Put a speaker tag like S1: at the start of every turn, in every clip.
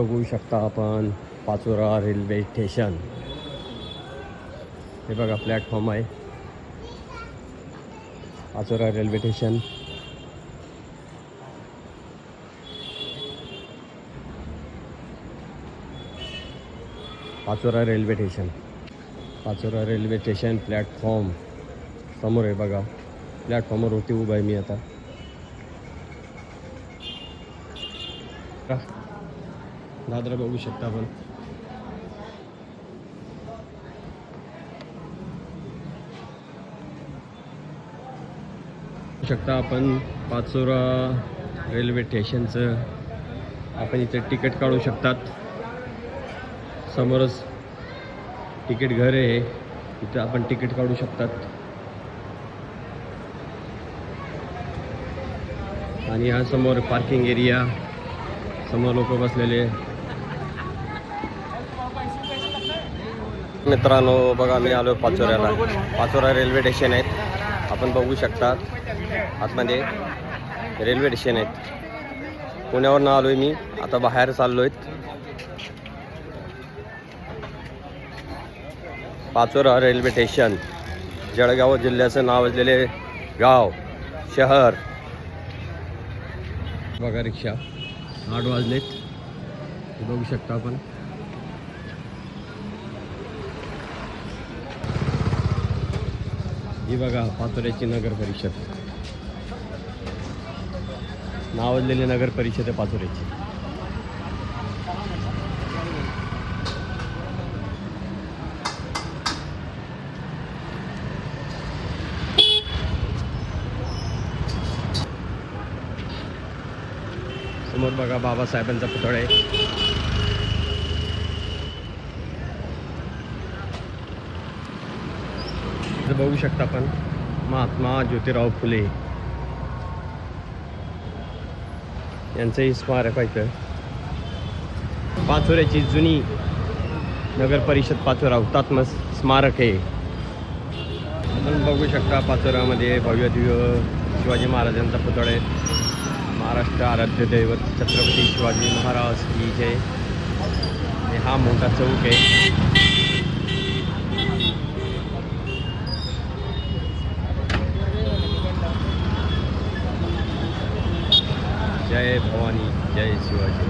S1: बघू शकता आपण पाचोरा रेल्वे स्टेशन. हे बघा प्लॅटफॉर्म आहे Pachora railway station. Pachora railway station, Pachora railway station platform समोर आहे बघा. प्लॅटफॉर्मवरती उभा आहे मी आता. दादरा बघू शकता आपण. शकता आपण पाचोरा रेल्वे स्टेशनचं. आपण इथे तिकीट काढू शकतात. समोरच तिकीट घर आहे, इथं आपण तिकीट काढू शकतात. आणि या समोर पार्किंग एरिया, समोर लोक बसलेले. मित्रांनो बघा, मी आलो पाचोऱ्याला. पाचोरा रेल्वे स्टेशन आहेत, आपण बघू शकता. आतमध्ये रेल्वे स्टेशन आहेत. पुण्यावरून आलोय मी, आता बाहेर चाललोय. पाचोरा रेल्वे स्टेशन जळगाव जिल्ह्याचं नाव असलेले गाव शहर. बघा रिक्षा, 8 वाजलेत, बघू शकता आपण. ही बघा पाचोऱ्याची नगर परिषद, नावाजलेली नगर परिषद आहे पाचोऱ्याची. समोर बघा बाबासाहेबांचा पुतळा आहे. इथं बघू शकता आपण महात्मा ज्योतिराव फुले यांचंही स्मारक आहे इथं. पाचोऱ्याची जुनी नगर परिषद पाचोरा हुतात्मा स्मारक आहे. आपण बघू शकता पाचोरामध्ये भव्य दिव्य शिवाजी महाराजांचा पुतळा आहे. महाराष्ट्र आराध्य दैवत छत्रपती शिवाजी महाराज की जय. आणि हा मोठा चौक आहे. जय भवानी, जय शिवाजी.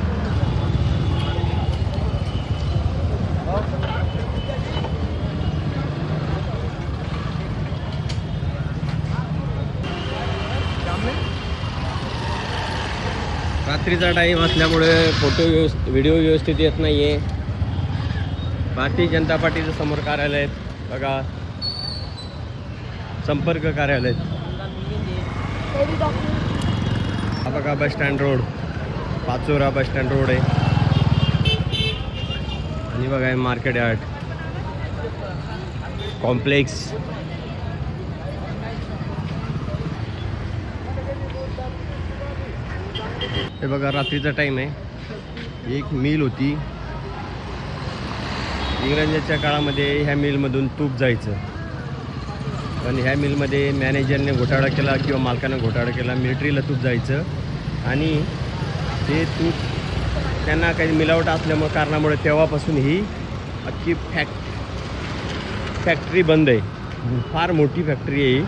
S1: रात्रीचा टाईम असल्यामुळे व्हिडिओ व्यवस्थित येत नाही आहे. भारतीय जनता पार्टीचं समोर कार्यालय आहेत बघा, संपर्क कार्यालय. हा बघा bus stand road, Pachora bus stand road आहे. आणि बघा हे मार्केट यार्ड कॉम्प्लेक्स. हे बघा रात्रीचा टाईम आहे. एक मिल होती इंग्रजांच्या काळामध्ये. ह्या मिलमधून तूप जायचं, पण ह्या मिलमध्ये मॅनेजरने घोटाळा केला किंवा मालकानं घोटाळा केला. मिलिटरीला तूप जायचं आणि ते तूप त्यांना काही मिलावट असल्यामुळे कारणामुळे तेव्हापासून ही अख्खी फॅक्टरी बंद आहे. फार मोठी फॅक्टरी आहे ही.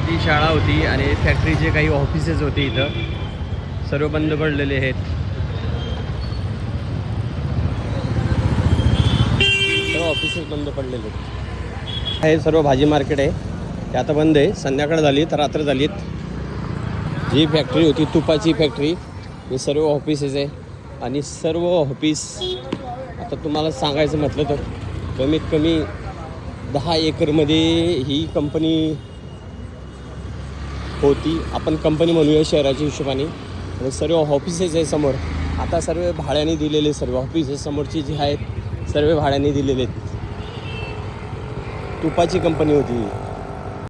S1: ती शाळा होती आणि फॅक्टरीचे काही ऑफिसेस होते. इथं सर्व बंद पडलेले आहेत. सर्व ऑफिसेस बंद पडलेले आहेत. हे सर्व भाजी मार्केट आहे, ते आता बंद आहे. संध्याकाळ झाली तर रात्र झालीत. जी फॅक्टरी होती तुपाची फॅक्टरी, हे सर्व ऑफिसेस आहे. आणि सर्व ऑफिस आता तुम्हाला सांगायचं म्हटलं तर कमीत कमी 10 एकरमध्ये ही कंपनी होती. आपण कंपनी म्हणूया शहराच्या हिशोबाने. आणि सर्व ऑफिसेस आहे समोर. आता सर्व भाड्याने दिलेले सर्व ऑफिसेस समोरची जी आहेत सर्व भाड्याने दिलेले आहेत. तुपाची कंपनी होती.